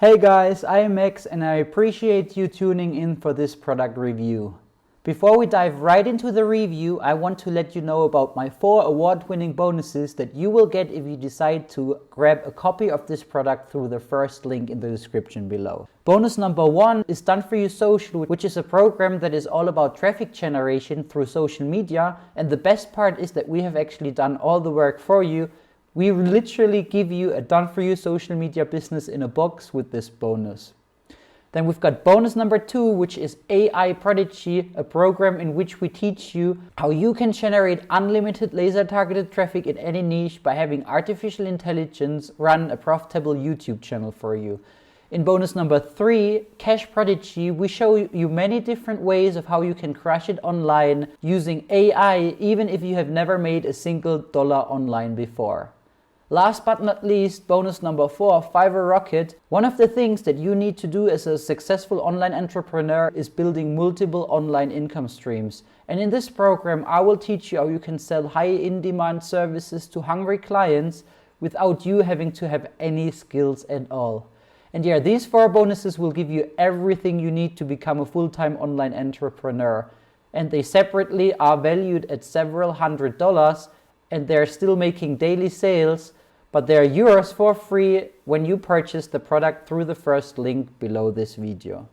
Hey guys, I am Max and I appreciate you tuning in for this product review. Before we dive right into the review, I want to let you know about my 4 award-winning bonuses that you will get if you decide to grab a copy of this product through the first link in the description below. Bonus number 1 is Done For You Social, which is a program that is all about traffic generation through social media, and the best part is that we have actually done all the work for you. We literally give you a done-for-you social media business in a box with this bonus. Then we've got bonus number 2, which is AI Prodigy, a program in which we teach you how you can generate unlimited laser-targeted traffic in any niche by having artificial intelligence run a profitable YouTube channel for you. In bonus number 3, Cash Prodigy, we show you many different ways of how you can crush it online using AI, even if you have never made a single dollar online before. Last but not least, bonus number 4, Fiverr Rocket. One of the things that you need to do as a successful online entrepreneur is building multiple online income streams. And in this program, I will teach you how you can sell high in-demand services to hungry clients without you having to have any skills at all. And yeah, these 4 bonuses will give you everything you need to become a full-time online entrepreneur. And they separately are valued at several $100s, and they're still making daily sales, but they're yours for free when you purchase the product through the first link below this video.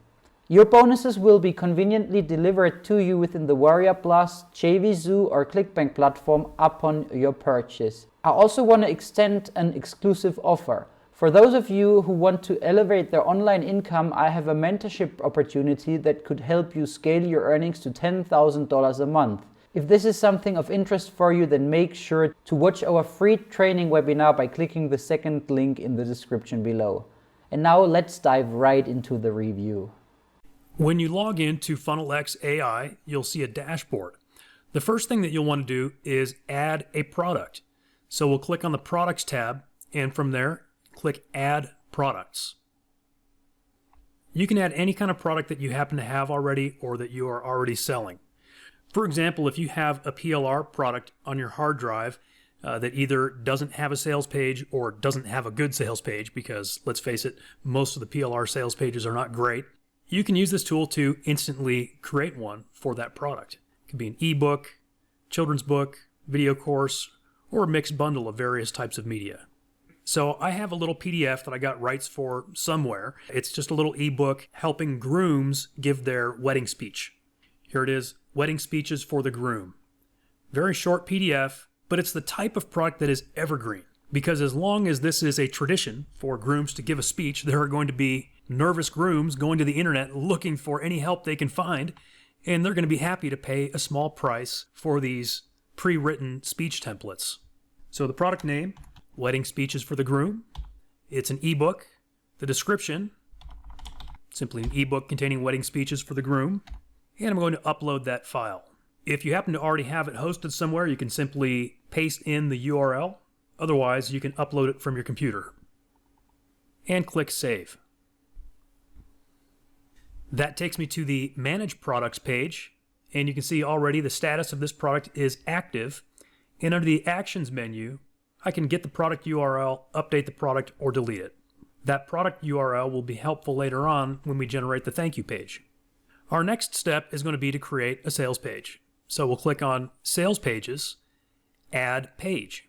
Your bonuses will be conveniently delivered to you within the Warrior Plus, JVZoo or ClickBank platform upon your purchase. I also want to extend an exclusive offer. For those of you who want to elevate their online income, I have a mentorship opportunity that could help you scale your earnings to $10,000 a month. If this is something of interest for you, then make sure to watch our free training webinar by clicking the second link in the description below. And now let's dive right into the review. When you log into FunnelXAi, you'll see a dashboard. The first thing that you'll want to do is add a product. So we'll click on the Products tab, and from there, click Add Products. You can add any kind of product that you happen to have already or that you are already selling. For example, if you have a PLR product on your hard drive that either doesn't have a sales page or doesn't have a good sales page, because let's face it, most of the PLR sales pages are not great, you can use this tool to instantly create one for that product. It could be an ebook, children's book, video course, or a mixed bundle of various types of media. So I have a little PDF that I got rights for somewhere. It's just a little ebook helping grooms give their wedding speech. Here it is, Wedding Speeches for the Groom. Very short PDF, but it's the type of product that is evergreen. Because as long as this is a tradition for grooms to give a speech, there are going to be nervous grooms going to the internet looking for any help they can find, and they're going to be happy to pay a small price for these pre-written speech templates. So the product name, Wedding Speeches for the Groom. It's an ebook. The description, simply an ebook containing wedding speeches for the groom. And I'm going to upload that file. If you happen to already have it hosted somewhere, you can simply paste in the URL. Otherwise, you can upload it from your computer. And click Save. That takes me to the Manage Products page, and you can see already the status of this product is active. And under the Actions menu, I can get the product URL, update the product, or delete it. That product URL will be helpful later on when we generate the thank you page. Our next step is going to be to create a sales page. So we'll click on Sales Pages, Add Page.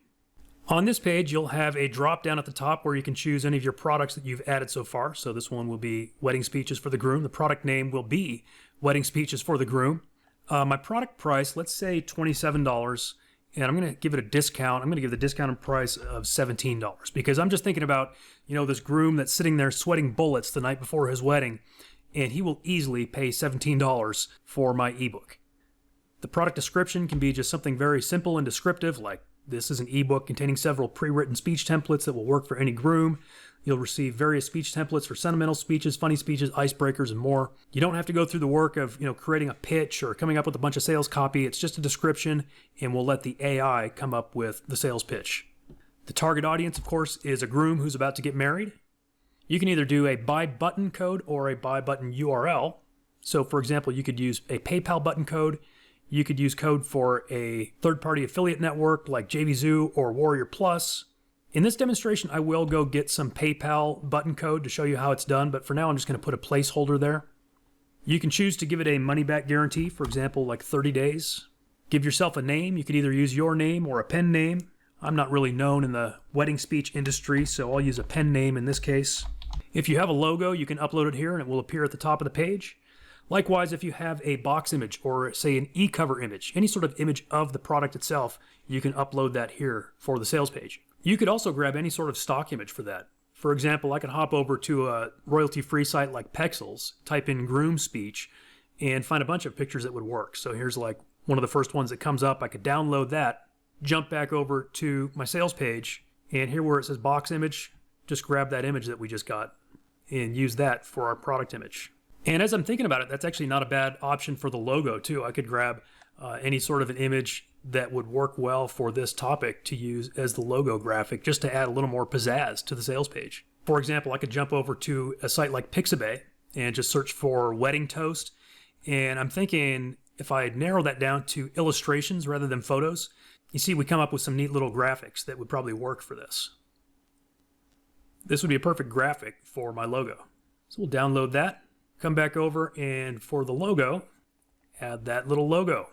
On this page, you'll have a drop down at the top where you can choose any of your products that you've added so far. So this one will be Wedding Speeches for the Groom. The product name will be Wedding Speeches for the Groom. My product price, let's say $27, and I'm going to give it a discount. I'm going to give the discounted price of $17 because I'm just thinking about, this groom that's sitting there sweating bullets the night before his wedding, and he will easily pay $17 for my ebook. The product description can be just something very simple and descriptive, like this is an ebook containing several pre-written speech templates that will work for any groom. You'll receive various speech templates for sentimental speeches, funny speeches, icebreakers, and more. You don't have to go through the work of creating a pitch or coming up with a bunch of sales copy. It's just a description, and we'll let the AI come up with the sales pitch. The target audience, of course, is a groom who's about to get married. You can either do a buy button code or a buy button URL. So for example, you could use a PayPal button code. You could use code for a third-party affiliate network like JVZoo or Warrior Plus. In this demonstration, I will go get some PayPal button code to show you how it's done, but for now I'm just going to put a placeholder there. You can choose to give it a money-back guarantee, for example, like 30 days. Give yourself a name. You could either use your name or a pen name. I'm not really known in the wedding speech industry, so I'll use a pen name in this case. If you have a logo, you can upload it here and it will appear at the top of the page. Likewise, if you have a box image or say an e-cover image, any sort of image of the product itself, you can upload that here for the sales page. You could also grab any sort of stock image for that. For example, I could hop over to a royalty-free site like Pexels, type in groom speech, and find a bunch of pictures that would work. So here's like one of the first ones that comes up. I could download that, jump back over to my sales page, and here where it says box image, just grab that image that we just got and use that for our product image. And as I'm thinking about it, that's actually not a bad option for the logo too. I could grab any sort of an image that would work well for this topic to use as the logo graphic, just to add a little more pizzazz to the sales page. For example, I could jump over to a site like Pixabay and just search for wedding toast. And I'm thinking if I narrow that down to illustrations rather than photos, you see we come up with some neat little graphics that would probably work for this. This would be a perfect graphic for my logo. So we'll download that, come back over, and for the logo, add that little logo.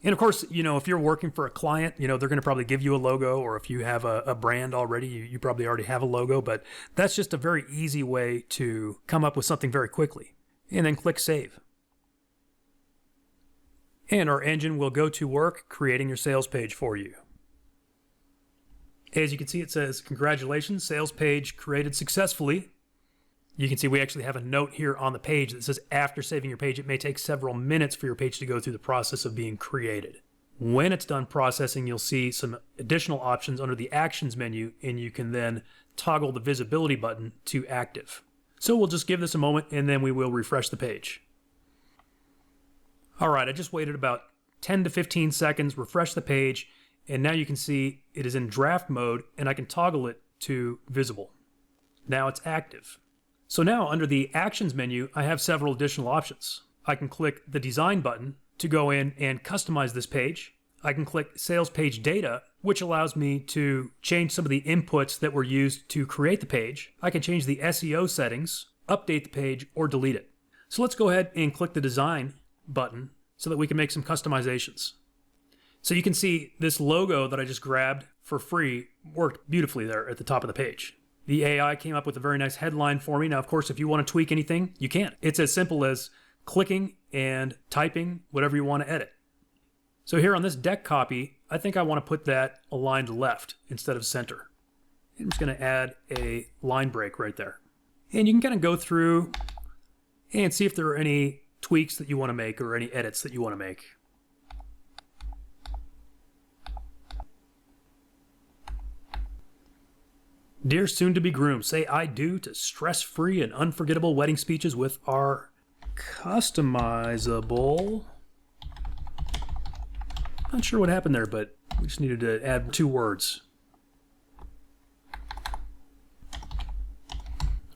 And of course, if you're working for a client, they're going to probably give you a logo, or if you have a brand already, you probably already have a logo, but that's just a very easy way to come up with something very quickly. And then click Save. And our engine will go to work creating your sales page for you. As you can see, it says, "Congratulations, sales page created successfully." You can see we actually have a note here on the page that says, after saving your page, it may take several minutes for your page to go through the process of being created. When it's done processing, you'll see some additional options under the Actions menu, and you can then toggle the visibility button to active. So we'll just give this a moment, and then we will refresh the page. All right, I just waited about 10 to 15 seconds, refresh the page, and now you can see it is in draft mode, and I can toggle it to visible. Now it's active. So now under the Actions menu, I have several additional options. I can click the Design button to go in and customize this page. I can click Sales Page Data, which allows me to change some of the inputs that were used to create the page. I can change the SEO settings, update the page, or delete it. So let's go ahead and click the Design button so that we can make some customizations. So you can see this logo that I just grabbed for free worked beautifully there at the top of the page. The AI came up with a very nice headline for me. Now, of course, if you want to tweak anything, you can. It's as simple as clicking and typing whatever you want to edit. So here on this deck copy, I think I want to put that aligned left instead of center. I'm just going to add a line break right there. And you can kind of go through and see if there are any tweaks that you want to make or any edits that you want to make. Dear soon-to-be groom, say I do to stress-free and unforgettable wedding speeches with our customizable... Not sure what happened there, but we just needed to add 2 words.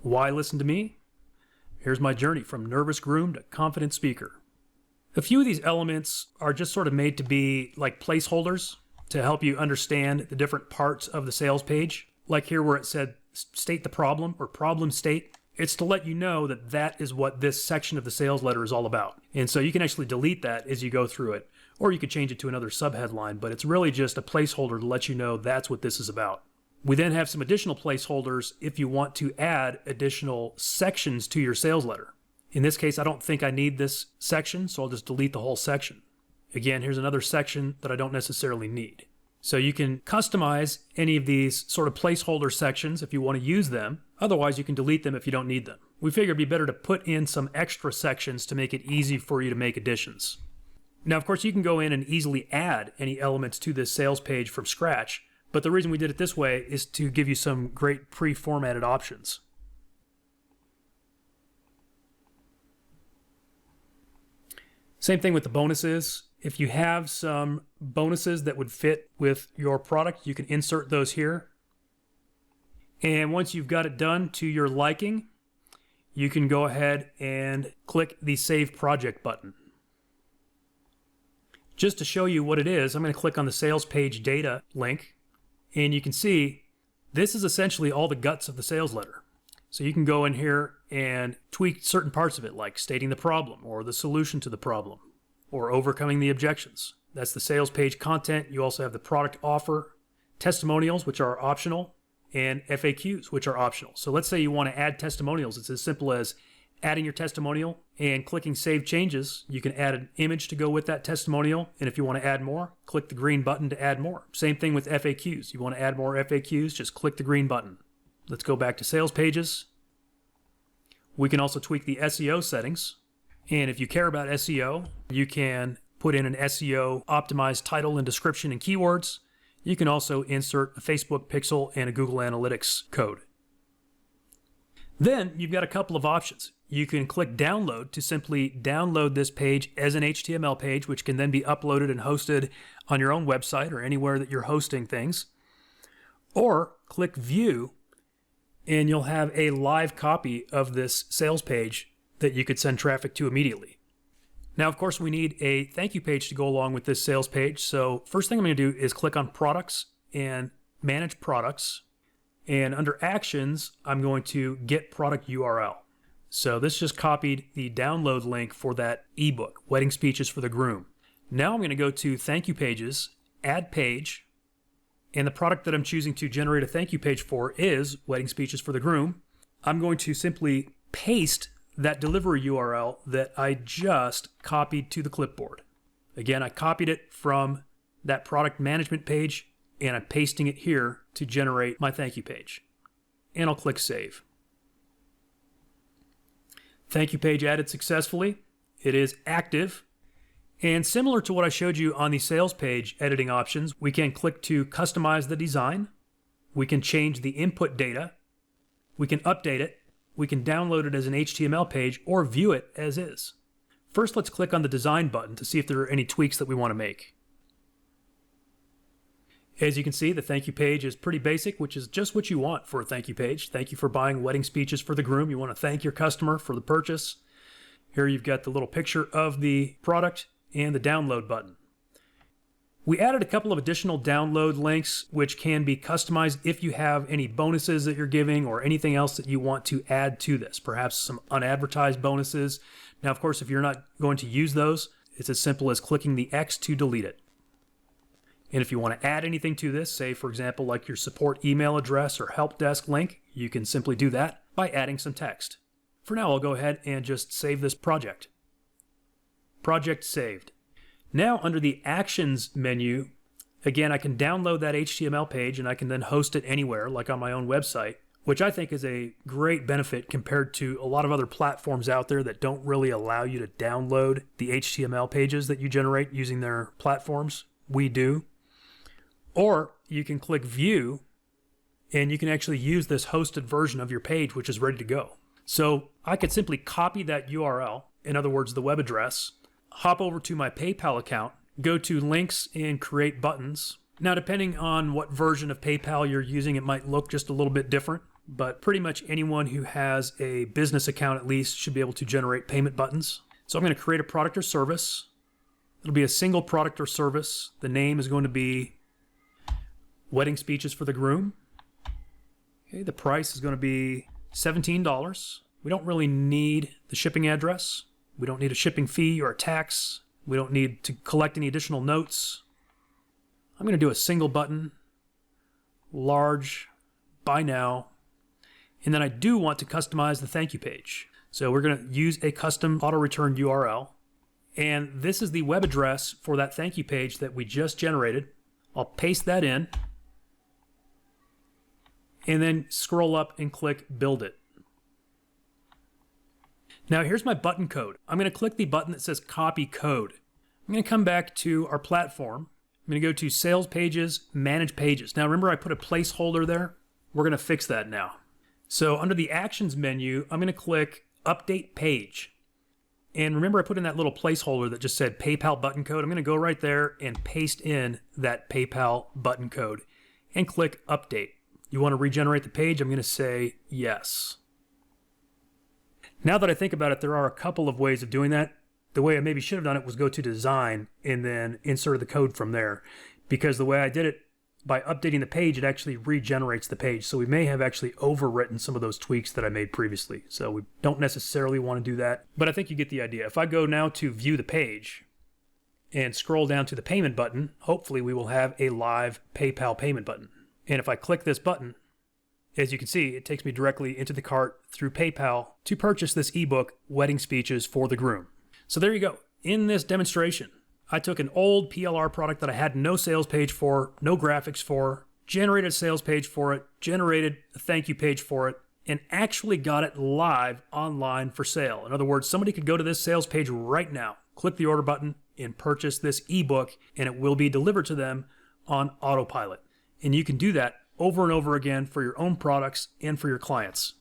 Why listen to me? Here's my journey from nervous groom to confident speaker. A few of these elements are just sort of made to be like placeholders to help you understand the different parts of the sales page. Like here where it said state the problem or problem state, it's to let you know that that is what this section of the sales letter is all about. And so you can actually delete that as you go through it, or you could change it to another subheadline, but it's really just a placeholder to let you know that's what this is about. We then have some additional placeholders if you want to add additional sections to your sales letter. In this case, I don't think I need this section, so I'll just delete the whole section. Again, here's another section that I don't necessarily need. So you can customize any of these sort of placeholder sections if you want to use them. Otherwise, you can delete them if you don't need them. We figure it'd be better to put in some extra sections to make it easy for you to make additions. Now, of course, you can go in and easily add any elements to this sales page from scratch, but the reason we did it this way is to give you some great pre-formatted options. Same thing with the bonuses. If you have some bonuses that would fit with your product, you can insert those here. And once you've got it done to your liking, you can go ahead and click the Save Project button. Just to show you what it is, I'm going to click on the Sales Page Data link, and you can see This is essentially all the guts of the sales letter. So you can go in here and tweak certain parts of it, like stating the problem or the solution to the problem or overcoming the objections. That's the sales page content. You also have the product offer, testimonials, which are optional, and FAQs, which are optional. So let's say you want to add testimonials. It's as simple as adding your testimonial and clicking Save Changes. You can add an image to go with that testimonial. And if you want to add more, click the green button to add more. Same thing with FAQs. You want to add more FAQs, just click the green button. Let's go back to sales pages. We can also tweak the SEO settings. And if you care about SEO, you can put in an SEO optimized title and description and keywords. You can also insert a Facebook pixel and a Google Analytics code. Then you've got a couple of options. You can click download to simply download this page as an HTML page, which can then be uploaded and hosted on your own website or anywhere that you're hosting things. Or click view, and you'll have a live copy of this sales page that you could send traffic to immediately. Now, of course, we need a thank you page to go along with this sales page. So first thing I'm going to do is click on products and manage products. And under actions, I'm going to get product URL. So this just copied the download link for that ebook, Wedding Speeches for the Groom. Now I'm going to go to thank you pages, add page, and the product that I'm choosing to generate a thank you page for is Wedding Speeches for the Groom. I'm going to simply paste that delivery URL that I just copied to the clipboard. Again, I copied it from that product management page, and I'm pasting it here to generate my thank you page. And I'll click Save. Thank you page added successfully. It is active. And similar to what I showed you on the sales page editing options, we can click to customize the design. We can change the input data. We can update it. We can download it as an HTML page or view it as is. First, let's click on the design button to see if there are any tweaks that we want to make. As you can see, the thank you page is pretty basic, which is just what you want for a thank you page. Thank you for buying Wedding Speeches for the Groom. You want to thank your customer for the purchase. Here you've got the little picture of the product and the download button. We added a couple of additional download links, which can be customized if you have any bonuses that you're giving or anything else that you want to add to this, perhaps some unadvertised bonuses. Now, of course, if you're not going to use those, it's as simple as clicking the X to delete it. And if you want to add anything to this, say, for example, like your support email address or help desk link, you can simply do that by adding some text. For now, I'll go ahead and just save this project. Project saved. Now, under the Actions menu, again, I can download that HTML page and I can then host it anywhere, like on my own website, which I think is a great benefit compared to a lot of other platforms out there that don't really allow you to download the HTML pages that you generate using their platforms. We do. Or you can click View, and you can actually use this hosted version of your page, which is ready to go. So I could simply copy that URL, in other words, the web address, hop over to my PayPal account, go to Links and Create Buttons. Now, depending on what version of PayPal you're using, it might look just a little bit different, but pretty much anyone who has a business account at least should be able to generate payment buttons. So I'm going to create a product or service. It'll be a single product or service. The name is going to be Wedding Speeches for the Groom. Okay, the price is going to be $17. We don't really need the shipping address. We don't need a shipping fee or a tax. We don't need to collect any additional notes. I'm going to do a single button, large, buy now, and then I do want to customize the thank you page. So we're going to use a custom auto-return URL, and this is the web address for that thank you page that we just generated. I'll paste that in, and then scroll up and click Build It. Now here's my button code. I'm going to click the button that says Copy Code. I'm going to come back to our platform. I'm going to go to Sales Pages, Manage Pages. Now remember I put a placeholder there? We're going to fix that now. So under the Actions menu, I'm going to click Update Page. And remember I put in that little placeholder that just said PayPal button code. I'm going to go right there and paste in that PayPal button code and click Update. You want to regenerate the page? I'm going to say yes. Now that I think about it, there are a couple of ways of doing that. The way I maybe should have done it was go to Design and then insert the code from there. Because the way I did it by updating the page, it actually regenerates the page. So we may have actually overwritten some of those tweaks that I made previously. So we don't necessarily want to do that, but I think you get the idea. If I go now to view the page and scroll down to the payment button, hopefully we will have a live PayPal payment button. And if I click this button, as you can see, it takes me directly into the cart through PayPal to purchase this ebook, Wedding Speeches for the Groom. So there you go. In this demonstration, I took an old PLR product that I had no sales page for, no graphics for, generated a sales page for it, generated a thank you page for it, and actually got it live online for sale. In other words, somebody could go to this sales page right now, click the order button, and purchase this ebook, and it will be delivered to them on autopilot. And you can do that over and over again for your own products and for your clients.